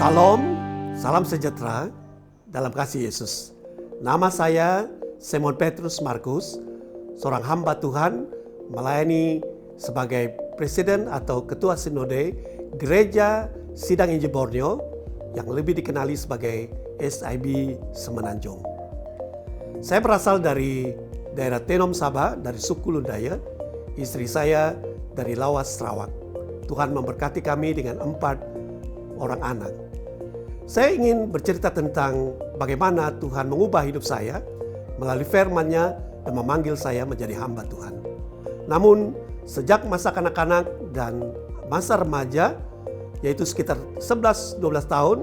Shalom, salam sejahtera dalam kasih Yesus. Nama saya Simon Petrus Markus, seorang hamba Tuhan melayani sebagai Presiden atau Ketua Sinode Gereja Sidang Injil Borneo yang lebih dikenali sebagai SIB Semenanjung. Saya berasal dari daerah Tenom Sabah, dari suku Lundaya. Istri saya dari Lawas, Sarawak. Tuhan memberkati kami dengan 4 orang anak. Saya ingin bercerita tentang bagaimana Tuhan mengubah hidup saya melalui firman-Nya dan memanggil saya menjadi hamba Tuhan. Namun sejak masa kanak-kanak dan masa remaja, yaitu sekitar 11-12 tahun,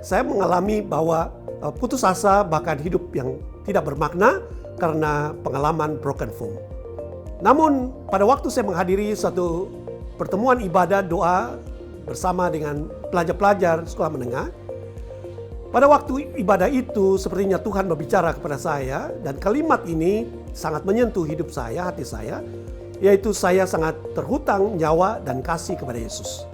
saya mengalami bahwa putus asa, bahkan hidup yang tidak bermakna karena pengalaman broken home. Namun pada waktu saya menghadiri suatu pertemuan ibadah doa bersama dengan pelajar-pelajar sekolah menengah, pada waktu ibadah itu sepertinya Tuhan berbicara kepada saya dan kalimat ini sangat menyentuh hidup saya, hati saya, yaitu saya sangat terhutang nyawa dan kasih kepada Yesus.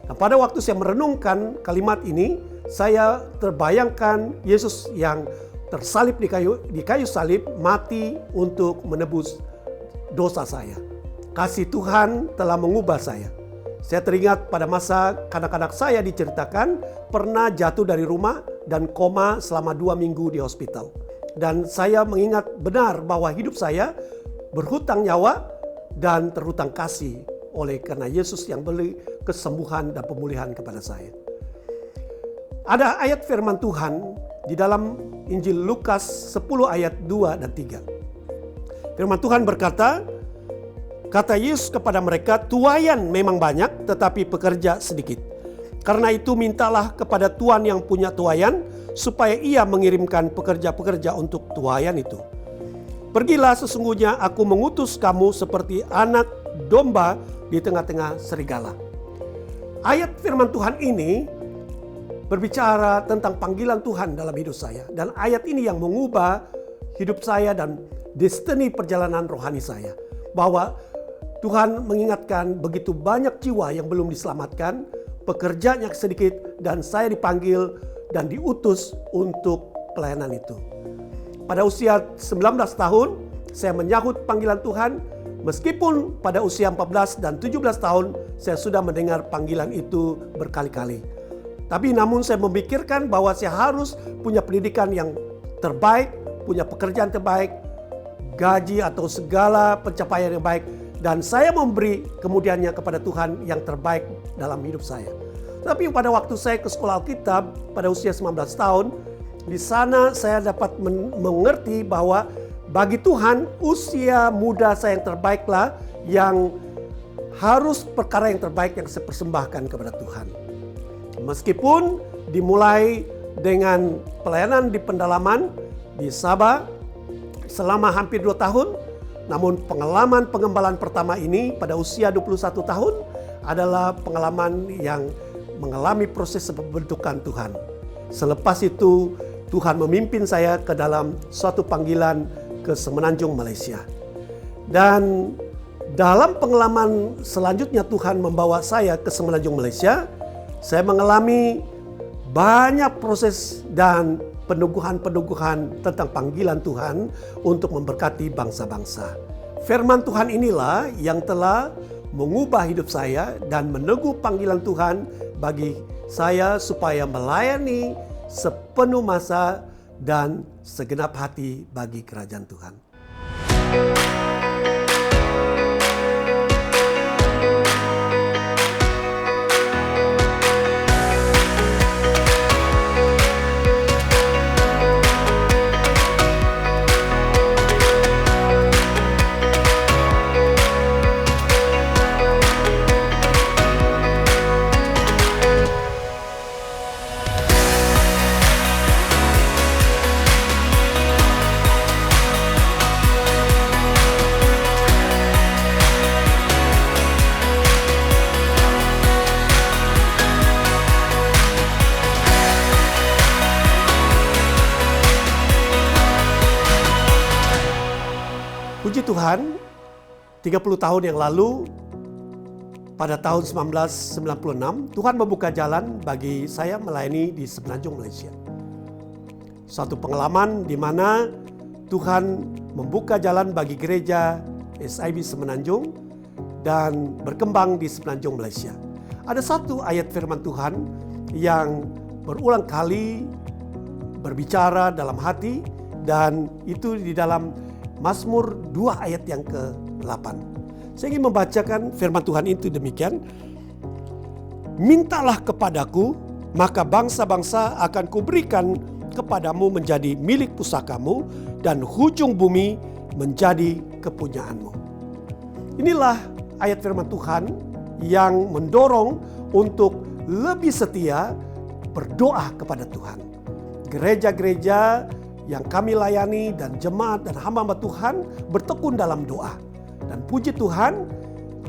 Nah, pada waktu saya merenungkan kalimat ini, saya terbayangkan Yesus yang tersalib di kayu salib, mati untuk menebus dosa saya. Kasih Tuhan telah mengubah saya. Saya teringat pada masa kanak-kanak saya diceritakan pernah jatuh dari rumah dan koma selama 2 minggu di hospital. Dan saya mengingat benar bahwa hidup saya berhutang nyawa dan terhutang kasih oleh karena Yesus yang beri kesembuhan dan pemulihan kepada saya. Ada ayat firman Tuhan di dalam Injil Lukas 10 ayat 2 dan 3. Firman Tuhan berkata, kata Yesus kepada mereka, tuaian memang banyak tetapi pekerja sedikit. Karena itu mintalah kepada Tuhan yang punya tuaian supaya ia mengirimkan pekerja-pekerja untuk tuaian itu. Pergilah, sesungguhnya aku mengutus kamu seperti anak domba di tengah-tengah serigala. Ayat firman Tuhan ini berbicara tentang panggilan Tuhan dalam hidup saya. Dan ayat ini yang mengubah hidup saya dan destiny perjalanan rohani saya. Bahwa Tuhan mengingatkan begitu banyak jiwa yang belum diselamatkan, pekerjanya sedikit, dan saya dipanggil dan diutus untuk pelayanan itu. Pada usia 19 tahun, saya menyahut panggilan Tuhan, meskipun pada usia 14 dan 17 tahun, saya sudah mendengar panggilan itu berkali-kali. Tapi namun saya memikirkan bahwa saya harus punya pendidikan yang terbaik, punya pekerjaan terbaik, gaji atau segala pencapaian yang baik, dan saya memberi kemudiannya kepada Tuhan yang terbaik dalam hidup saya. Tapi pada waktu saya ke sekolah Alkitab pada usia 19 tahun, di sana saya dapat mengerti bahwa bagi Tuhan usia muda saya yang terbaiklah yang harus perkara yang terbaik yang saya persembahkan kepada Tuhan. Meskipun dimulai dengan pelayanan di pendalaman di Sabah selama hampir 2 tahun, namun pengalaman pengembalaan pertama ini pada usia 21 tahun adalah pengalaman yang mengalami proses pembentukan Tuhan. Selepas itu Tuhan memimpin saya ke dalam suatu panggilan ke Semenanjung, Malaysia. Dan dalam pengalaman selanjutnya Tuhan membawa saya ke Semenanjung, Malaysia. Saya mengalami banyak proses dan peneguhan-peneguhan tentang panggilan Tuhan untuk memberkati bangsa-bangsa. Firman Tuhan inilah yang telah mengubah hidup saya dan meneguh panggilan Tuhan bagi saya supaya melayani sepenuh masa dan segenap hati bagi kerajaan Tuhan. Puji Tuhan, 30 tahun yang lalu Pada tahun 1996, Tuhan membuka jalan bagi saya melayani di Semenanjung, Malaysia. Suatu pengalaman di mana Tuhan membuka jalan bagi gereja SIB Semenanjung dan berkembang di Semenanjung, Malaysia. Ada satu ayat firman Tuhan yang berulang kali berbicara dalam hati, dan itu di dalam Mazmur 2 ayat yang ke-8. Saya ingin membacakan firman Tuhan itu demikian. Mintalah kepadaku, maka bangsa-bangsa akan kuberikan kepadamu menjadi milik pusakamu, dan hujung bumi menjadi kepunyaanmu. Inilah ayat firman Tuhan yang mendorong untuk lebih setia berdoa kepada Tuhan. Gereja-gereja yang kami layani dan jemaat dan hamba-hamba Tuhan bertekun dalam doa. Dan puji Tuhan,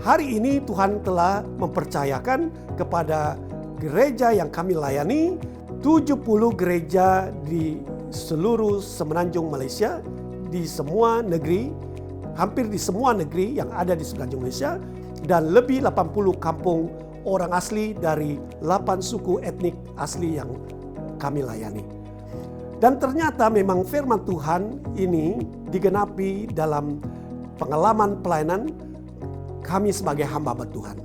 hari ini Tuhan telah mempercayakan kepada gereja yang kami layani, 70 gereja di seluruh Semenanjung Malaysia, di semua negeri, hampir di semua negeri yang ada di Semenanjung Malaysia, dan lebih 80 kampung orang asli dari 8 suku etnik asli yang kami layani. Dan ternyata memang firman Tuhan ini digenapi dalam pengalaman pelayanan kami sebagai hamba Tuhan.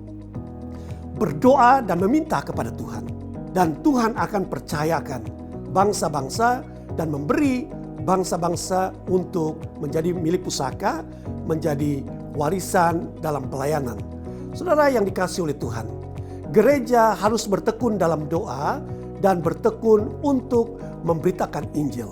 Berdoa dan meminta kepada Tuhan. Dan Tuhan akan percayakan bangsa-bangsa dan memberi bangsa-bangsa untuk menjadi milik pusaka, menjadi warisan dalam pelayanan. Saudara yang dikasihi oleh Tuhan, gereja harus bertekun dalam doa dan bertekun untuk memberitakan Injil.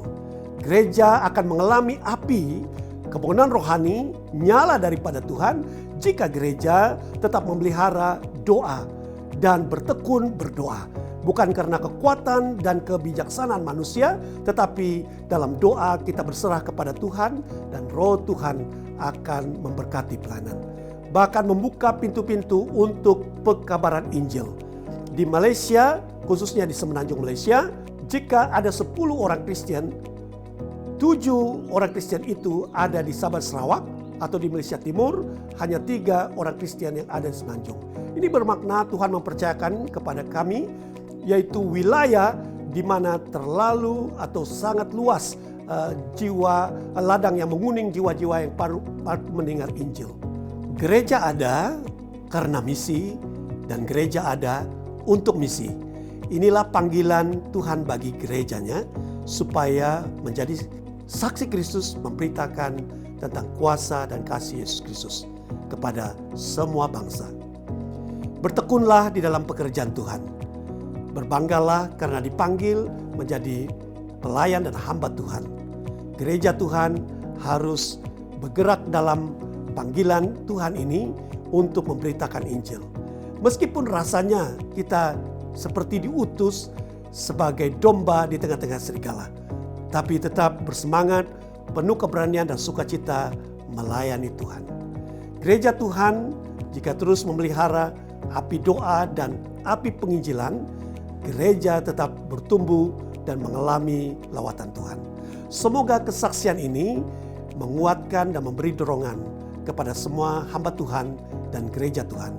Gereja akan mengalami api kebangunan rohani nyala daripada Tuhan jika gereja tetap memelihara doa dan bertekun berdoa. Bukan karena kekuatan dan kebijaksanaan manusia, tetapi dalam doa kita berserah kepada Tuhan dan Roh Tuhan akan memberkati pelayanan. Bahkan membuka pintu-pintu untuk pekabaran Injil. Di Malaysia, khususnya di Semenanjung Malaysia, jika ada 10 orang Kristen, 7 orang Kristen itu ada di Sabah Sarawak atau di Malaysia Timur, hanya 3 orang Kristen yang ada di Semenanjung. Ini bermakna Tuhan mempercayakan kepada kami, yaitu wilayah di mana terlalu atau sangat luas jiwa ladang yang menguning jiwa-jiwa yang baru mendengar Injil. Gereja ada karena misi dan gereja ada untuk misi. Inilah panggilan Tuhan bagi gerejanya supaya menjadi saksi Kristus, memberitakan tentang kuasa dan kasih Yesus Kristus kepada semua bangsa. Bertekunlah di dalam pekerjaan Tuhan. Berbanggalah karena dipanggil menjadi pelayan dan hamba Tuhan. Gereja Tuhan harus bergerak dalam panggilan Tuhan ini untuk memberitakan Injil. Meskipun rasanya kita seperti diutus sebagai domba di tengah-tengah serigala, tapi tetap bersemangat, penuh keberanian dan sukacita melayani Tuhan. Gereja Tuhan jika terus memelihara api doa dan api penginjilan, gereja tetap bertumbuh dan mengalami lawatan Tuhan. Semoga kesaksian ini menguatkan dan memberi dorongan kepada semua hamba Tuhan dan gereja Tuhan.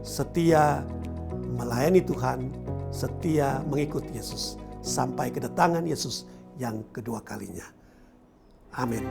Setia melayani Tuhan, setia mengikut Yesus sampai kedatangan Yesus yang kedua kalinya. Amin.